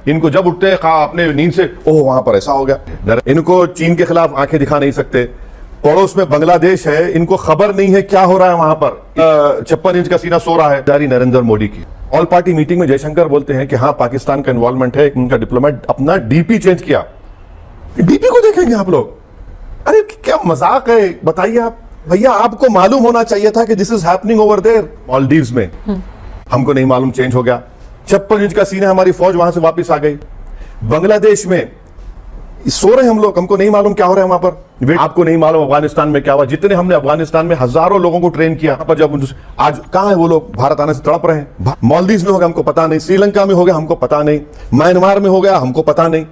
इनको जब उठते हैं अपने नींद से, ओह वहां पर ऐसा हो गया। इनको चीन के खिलाफ आंखें दिखा नहीं सकते। पड़ोस में बांग्लादेश है, इनको खबर नहीं है क्या हो रहा है वहां पर। 56 इंच का सीना सो रहा है। जारी नरेंद्र मोदी की ऑल पार्टी मीटिंग में जयशंकर बोलते हैं कि हाँ पाकिस्तान का इन्वॉल्वमेंट है। उनका डिप्लोमेट अपना डीपी चेंज किया। डीपी को देखेंगे आप लोग? अरे क्या मजाक है, बताइए आप। भैया आपको मालूम होना चाहिए था कि this is happening over there Maldives में। हमको नहीं मालूम, चेंज हो गया। 56 इंच का सीना, हमारी फौज वहां से वापस आ गई। बांग्लादेश में सो रहे हम लोग, हमको नहीं मालूम क्या हो रहा है वहां पर। आपको नहीं मालूम अफगानिस्तान में क्या हुआ। जितने हमने अफगानिस्तान में हजारों लोगों को ट्रेन किया, पर जब आज कहां है वो लोग, भारत आने से तड़प रहे हैं। मालदीव्स में हो गया हमको पता नहीं, श्रीलंका में हो गया हमको पता नहीं, म्यांमार में हो गया हमको पता नहीं।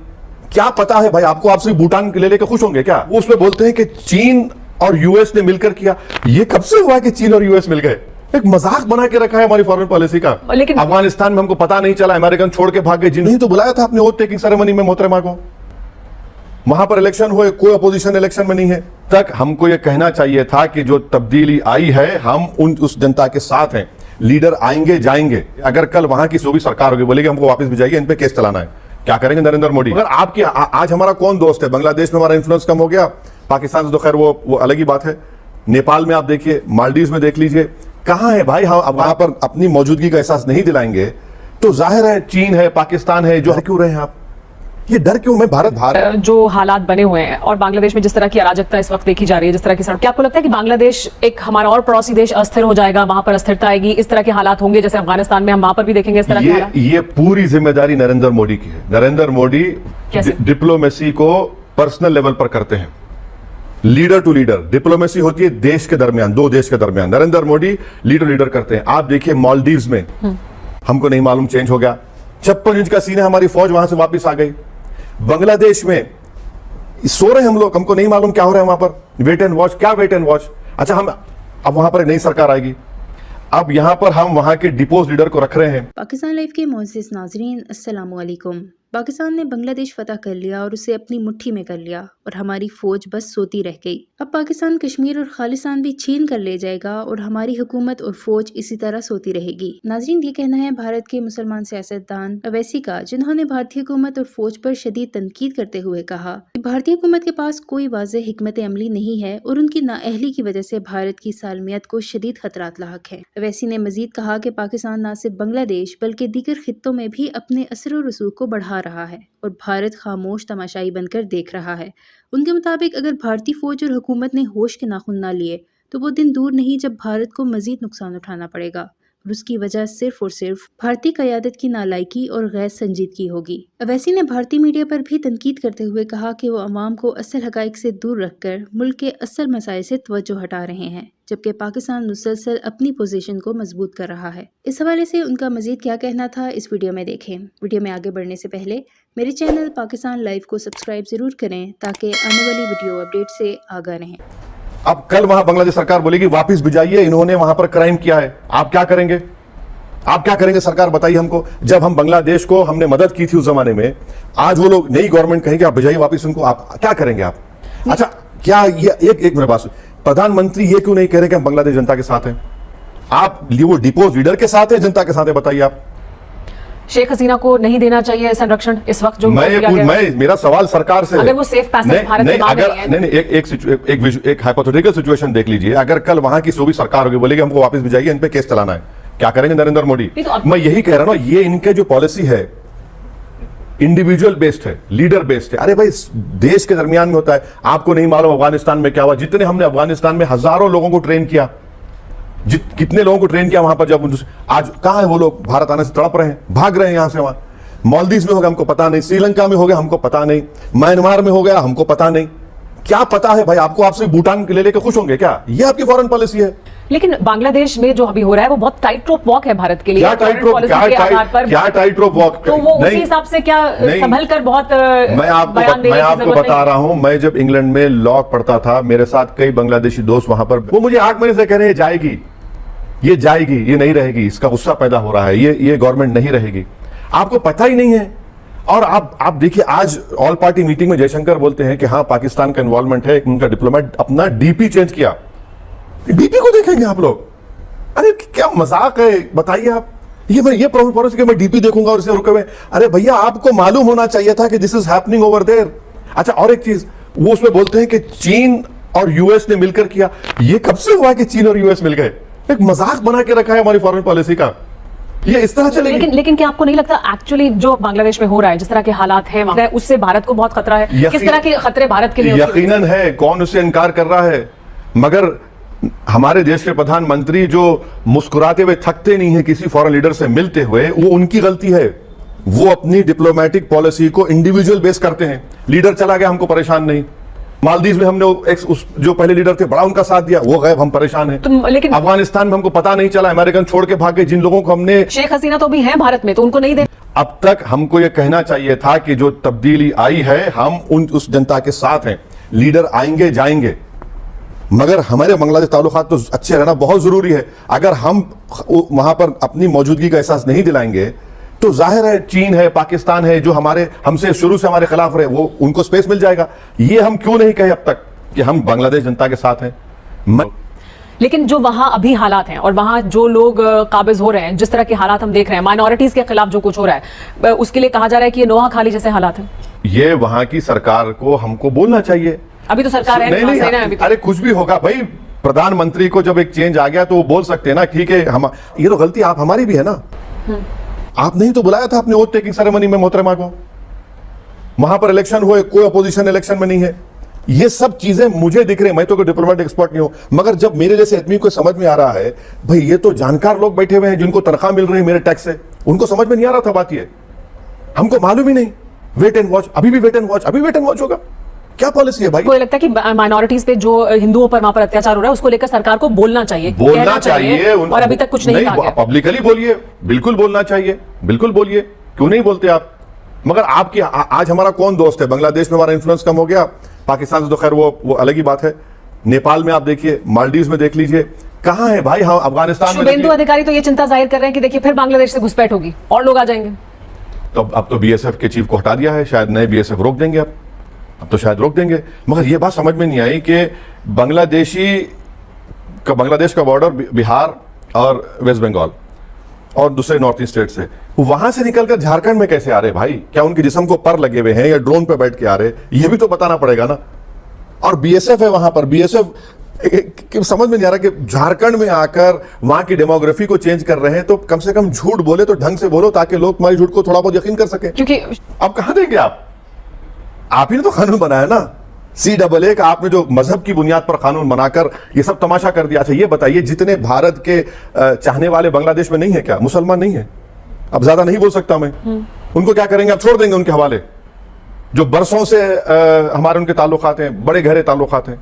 क्या पता है भाई आपको? आप सिर्फ भूटान ले लेकर खुश होंगे क्या? वो उसमें बोलते हैं कि चीन और यूएस ने मिलकर किया। ये कब से हुआ कि चीन और यूएस मिल गए? एक मजाक बना के रखा है हमारी फॉरेन पॉलिसी का। लेकिन अफगानिस्तान में हमको पता नहीं चला, अमेरिकन छोड़ के भाग गए। जिन्हें तो बुलाया था अपने ओथ टेकिंग सेरेमनी में मोहतरमा को, वहां पर इलेक्शन हुए, कोई अपोजिशन इलेक्शन में नहीं है। तक हमको यह कहना चाहिए था कि जो तब्दीली आई है हम उस जनता के साथ हैं। लीडर आएंगे जाएंगे। अगर कल वहां की सूबी सरकार होगी, बोलेगी हमको वापस भिजाइए, इन पे केस चलाना है, क्या करेंगे नरेंद्र मोदी? अगर आपकी आज हमारा कौन दोस्त है? बांग्लादेश में हमारा इन्फ्लुएंस कम हो गया, पाकिस्तान से तो खैर वो अलग ही बात है। नेपाल में आप देखिए, मालदीव्स में देख लीजिए, कहां है भाई? हम वहां पर अपनी मौजूदगी का एहसास नहीं दिलाएंगे तो जाहिर है चीन है, पाकिस्तान है, जो क्यों रहे हैं आप? ये डर क्यों? मैं भारत जो हालात बने हुए हैं और बांग्लादेश में जिस तरह की अराजकता इस वक्त देखी जा रही है, जिस तरह की सड़क, क्या आपको लगता है कि बांग्लादेश एक हमारा और पड़ोसी देश अस्थिर हो जाएगा, वहां पर अस्थिरता आएगी, इस तरह के हालात होंगे जैसे अफगानिस्तान में हम वहां पर भी देखेंगे इस तरह के हालात? ये पूरी जिम्मेदारी नरेंद्र मोदी की है। नरेंद्र मोदी डिप्लोमेसी को पर्सनल लेवल पर करते हैं। लीडर टू लीडर डिप्लोमेसी होती है देश के दरमियान, दो देश के दरमियान। नरेंद्र मोदी लीडर लीडर करते हैं। आप देखिए मालदीव्स में हमको नहीं मालूम, चेंज हो गया। 56 इंच का सीना, हमारी फौज वहां से वापस आ गई। बांग्लादेश में सो रहे हम लोग, हमको नहीं मालूम क्या हो रहा है वहां पर। Wait and watch. क्या वेट एंड वॉच? अच्छा, हम अब वहां पर एक नई सरकार आएगी, अब यहां पर हम वहां के डिपोज लीडर को रख रहे हैं। पाकिस्तान लाइव के मोअज़्ज़िज़ नाज़रीन, अस्सलामु अलैकुम। पाकिस्तान ने बांग्लादेश फतह कर लिया और उसे अपनी मुट्ठी में कर लिया और हमारी फौज बस सोती रह गई। अब पाकिस्तान कश्मीर और खालिस्तान भी छीन कर ले जाएगा और हमारी हुकूमत और फौज इसी तरह सोती रहेगी। नाज़रीन, ये कहना है भारत के मुसलमान सियासतदान अवैसी का, जिन्होंने भारतीय हुकूमत और फौज पर शदीद तनकीद करते हुए कहा कि भारतीय हुकूमत के पास कोई वाज़ेह हिकमत अमली नहीं है और उनकी नाअहली की वजह से भारत की सालमियत को शदीद खतरात लाहक है। अवैसी ने मजीद कहा कि पाकिस्तान न सिर्फ बांग्लादेश बल्कि दीगर खित्तों में भी अपने असर और रसूख को बढ़ा रहा है और भारत खामोश तमाशाई बनकर देख रहा है। उनके मुताबिक अगर भारतीय फौज और हुकूमत ने होश के नाखून ना लिए तो वो दिन दूर नहीं जब भारत को मजीद नुकसान उठाना पड़ेगा और उसकी वजह सिर्फ और सिर्फ भारतीय क़यादत की नालायकी और गैर संजीदगी होगी। अवैसी ने भारतीय मीडिया पर भी तनकीद करते हुए कहा कि वो अवाम को असल हक़ाइक़ से दूर रखकर मुल्क के असल मसाइल से तवज्जो हटा रहे हैं, जबकि पाकिस्तान मुसलसल अपनी पोजीशन को मजबूत कर रहा है। इस हवाले से उनका मजीद क्या कहना था, इस वीडियो में देखें। वीडियो में आगे बढ़ने से पहले मेरे चैनल पाकिस्तान लाइव को सब्सक्राइब जरूर करें ताकि आने वाली वीडियो अपडेट से आगाह रहें। अब कल वहां बांग्लादेश सरकार बोलेगी वापस भिजाइए, इन्होंने वहां पर क्राइम किया है, आप क्या करेंगे? आप क्या करेंगे? सरकार बताइए हमको। जब हम बांग्लादेश को हमने मदद की थी उस जमाने में, आज वो लोग नई गवर्नमेंट कहेंगे आप भिजाइए वापस उनको, आप क्या करेंगे आप? अच्छा, क्या ये एक मेरे पास प्रधानमंत्री ये क्यों नहीं कह रहे कि हम बांग्लादेश जनता के साथ हैं? आप वो डिपोज लीडर के साथ है, जनता के साथ है? बताइए आप। शेख हसीना को नहीं देना चाहिए संरक्षण इस वक्त जो मेरा सवाल सरकार से, अगर वो सेफ पैसेज भारत से मांग रही है। नहीं, एक हाइपोथेटिकल सिचुएशन देख लीजिए। अगर कल वहां की सूबी सरकार होगी, बोलेगी हमको वापस भिजाइए, इन पे केस चलाना है, क्या करेंगे नरेंद्र मोदी? मैं यही कह रहा हूं, ये इनके जो पॉलिसी है इंडिविजुअल बेस्ड है, लीडर बेस्ड है। अरे भाई देश के दरमियान में होता है। आपको नहीं मालूम अफगानिस्तान में क्या हुआ? जितने हमने अफगानिस्तान में हजारों लोगों को ट्रेन किया, कितने लोगों को ट्रेन किया वहां पर, जब आज कहां है वो लोग? भारत आने से तड़प रहे हैं, भाग रहे हैं यहां से वहां। मालदीव्स में हो गया हमको पता नहीं, श्रीलंका में हो गया हमको पता नहीं, म्यांमार में हो गया हमको पता नहीं। क्या पता है भाई आपको? आप सिर्फ भूटान ले लेकर खुश होंगे क्या? ये आपकी फॉरेन पॉलिसी है। लेकिन बांग्लादेश में जो अभी हो रहा है वो बहुत टाइट रोप वॉक है भारत के लिए। क्या टाइट रोप वॉक? तो वो उसी हिसाब से क्या संभल कर बहुत मैं आपको बता रहा हूं, मैं जब इंग्लैंड में लॉ पढ़ता था, मेरे साथ कई बांग्लादेशी दोस्त वहां पर, वो मुझे 8 महीने से कह रहे हैं जाएगी, ये जाएगी, ये नहीं रहेगी, इसका गुस्सा पैदा हो रहा है, ये गवर्नमेंट नहीं रहेगी। आपको पता ही नहीं है। और आप देखिए, आज ऑल पार्टी मीटिंग में जयशंकर बोलते हैं कि हाँ पाकिस्तान का इन्वॉल्वमेंट है, उनका डिप्लोमेट अपना डीपी चेंज किया। डीपी को देखेंगे आप लोग? अरे क्या मजाक है, बताइए आप। ये पड़ोसी के मैं डीपी देखूंगा और इसे रुके हुए। अरे भैया आपको मालूम होना चाहिए था कि this is happening over there. अच्छा और एक चीज वो उसमें बोलते हैं कि चीन और यूएस ने मिलकर किया। ये कब से हुआ कि चीन और यूएस मिल गए? एक मजाक बना के रखा है हमारी फॉरेन पॉलिसी का। ये इस तरह चलेगी। लेकिन क्या आपको नहीं लगता एक्चुअली जो बांग्लादेश में हो रहा है, जिस तरह के हालात हैं वहां, उससे भारत को बहुत खतरा है? किस तरह के खतरे भारत के लिए? यकीनन है, कौन उसे इनकार कर रहा है? मगर हमारे देश के प्रधानमंत्री जो मुस्कुराते हुए थकते नहीं है किसी फॉरेन लीडर से मिलते हुए, वो उनकी गलती है। वो अपनी डिप्लोमेटिक पॉलिसी को इंडिविजुअल बेस करते हैं। लीडर चला गया, हमको परेशान नहीं। मालदीव में हमने जो पहले लीडर थे बड़ा उनका साथ दिया, वो गए, हम परेशान हैं। लेकिन अफगानिस्तान में हमको पता नहीं चला, अमेरिकन छोड़ के भाग गए। जिन लोगों को हमने, शेख हसीना तो भी है भारत में, तो उनको नहीं दे। अब तक हमको ये कहना चाहिए था कि जो तब्दीली आई है हम उस जनता के साथ हैं। लीडर आएंगे जाएंगे, मगर हमारे बांग्लादेश ताल्लुकात तो अच्छे रहना बहुत जरूरी है। अगर हम वहां पर अपनी मौजूदगी का एहसास नहीं दिलाएंगे तो जाहिर है चीन है, पाकिस्तान है, जो हमसे शुरू से हमारे खिलाफ रहे, वो उनको स्पेस मिल जाएगा। ये हम क्यों नहीं कहे अब तक कि हम बांग्लादेश जनता के साथ हैं। लेकिन जो वहां अभी हालात हैं और वहां जो लोग काबिज हो रहे हैं, जिस तरह के हालात हम देख रहे हैं, माइनॉरिटीज के खिलाफ जो कुछ हो रहा है, उसके लिए कहा जा रहा है कि ये नोहा खाली जैसे हालात हैं। ये वहां की सरकार को हमको बोलना चाहिए। अभी तो सरकार है, नहीं, अभी तो। अरे कुछ भी होगा भाई, प्रधानमंत्री को जब एक चेंज आ गया तो वो बोल सकते हैं ना, ठीक है हम, ये तो गलती आप हमारी भी है ना। आप नहीं तो बुलाया था अपने ओथ टेकिंग सेरेमनी में मोहतरमा को, वहां पर इलेक्शन हुए, कोई अपोजिशन इलेक्शन में नहीं है। ये सब चीजें मुझे दिख रही है, मैं तो कोई डिप्लोमेटिक एक्सपर्ट नहीं हूं, मगर जब मेरे जैसे आदमी को समझ में आ रहा है, भाई ये तो जानकार लोग बैठे हुए हैं जिनको तनख्वाह मिल रही है मेरे टैक्स से, उनको समझ में नहीं आ रहा था बात। ये हमको मालूम ही नहीं। वेट एंड वॉच, अभी भी वेट एंड वॉच, अभी वेट एंड वॉच होगा। क्या पॉलिसी है भाई? मुझे लगता है कि माइनॉरिटीज पे जो हिंदुओं पर वहां पर अत्याचार हो रहा है उसको लेकर सरकार को बोलना चाहिए, बोलना चाहिए। और अभी तक कुछ नहीं कहा गया। पब्लिकली बोलिए, बिल्कुल बोलना चाहिए, बिल्कुल बोलिए, क्यों नहीं बोलते आप? मगर आपकी आज हमारा कौन दोस्त है? बांग्लादेश में हमारा इन्फ्लुएंस कम हो गया, पाकिस्तान से तो खैर वो अलग ही बात है। नेपाल में आप देखिए, मालदीव में देख लीजिए, कहां है भाई? हाँ, अफगानिस्तान में। शुभेंदु अधिकारी तो ये चिंता जाहिर कर रहे हैं कि देखिए फिर बांग्लादेश से घुसपैठ होगी और लोग आ जाएंगे। तो अब तो बीएसएफ के चीफ को हटा दिया है, शायद नए बीएसएफ रोक देंगे। अब तो शायद रोक देंगे। मगर यह बात समझ में नहीं आई कि बांग्लादेश का बॉर्डर बिहार और वेस्ट बंगाल और दूसरे नॉर्थ ईस्ट स्टेट से, वहां से निकलकर झारखंड में कैसे आ रहे भाई? क्या उनके जिस्म को पर लगे हुए हैं या ड्रोन पे बैठ के आ रहे? ये भी तो बताना पड़ेगा ना। और बीएसएफ है वहां पर, बीएसएफ समझ में नहीं आ रहा कि झारखंड में आकर वहां की डेमोग्राफी को चेंज कर रहे हैं। तो कम से कम झूठ बोले तो ढंग से बोलो, ताकि लोग तुम्हारी झूठ को थोड़ा बहुत यकीन कर सके। क्योंकि अब कहां देंगे आप ही ने तो कानून बनाया ना, CAA का। आपने जो मजहब की बुनियाद पर कानून बनाकर ये सब तमाशा कर दिया। अच्छा ये बताइए, जितने भारत के चाहने वाले बांग्लादेश में नहीं है क्या? मुसलमान नहीं है? अब ज्यादा नहीं बोल सकता मैं। उनको क्या करेंगे? अब छोड़ देंगे उनके हवाले। जो बरसों से हमारे उनके ताल्लुकात हैं, बड़े गहरे ताल्लुकात हैं,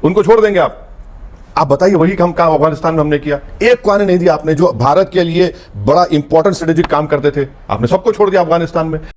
उनको छोड़ देंगे आप बताइए। वही हम काम अफगानिस्तान में हमने किया, एक को आने नहीं दिया आपने। जो भारत के लिए बड़ा इंपॉर्टेंट स्ट्रेटेजिक काम करते थे, आपने सबको छोड़ दिया अफगानिस्तान में।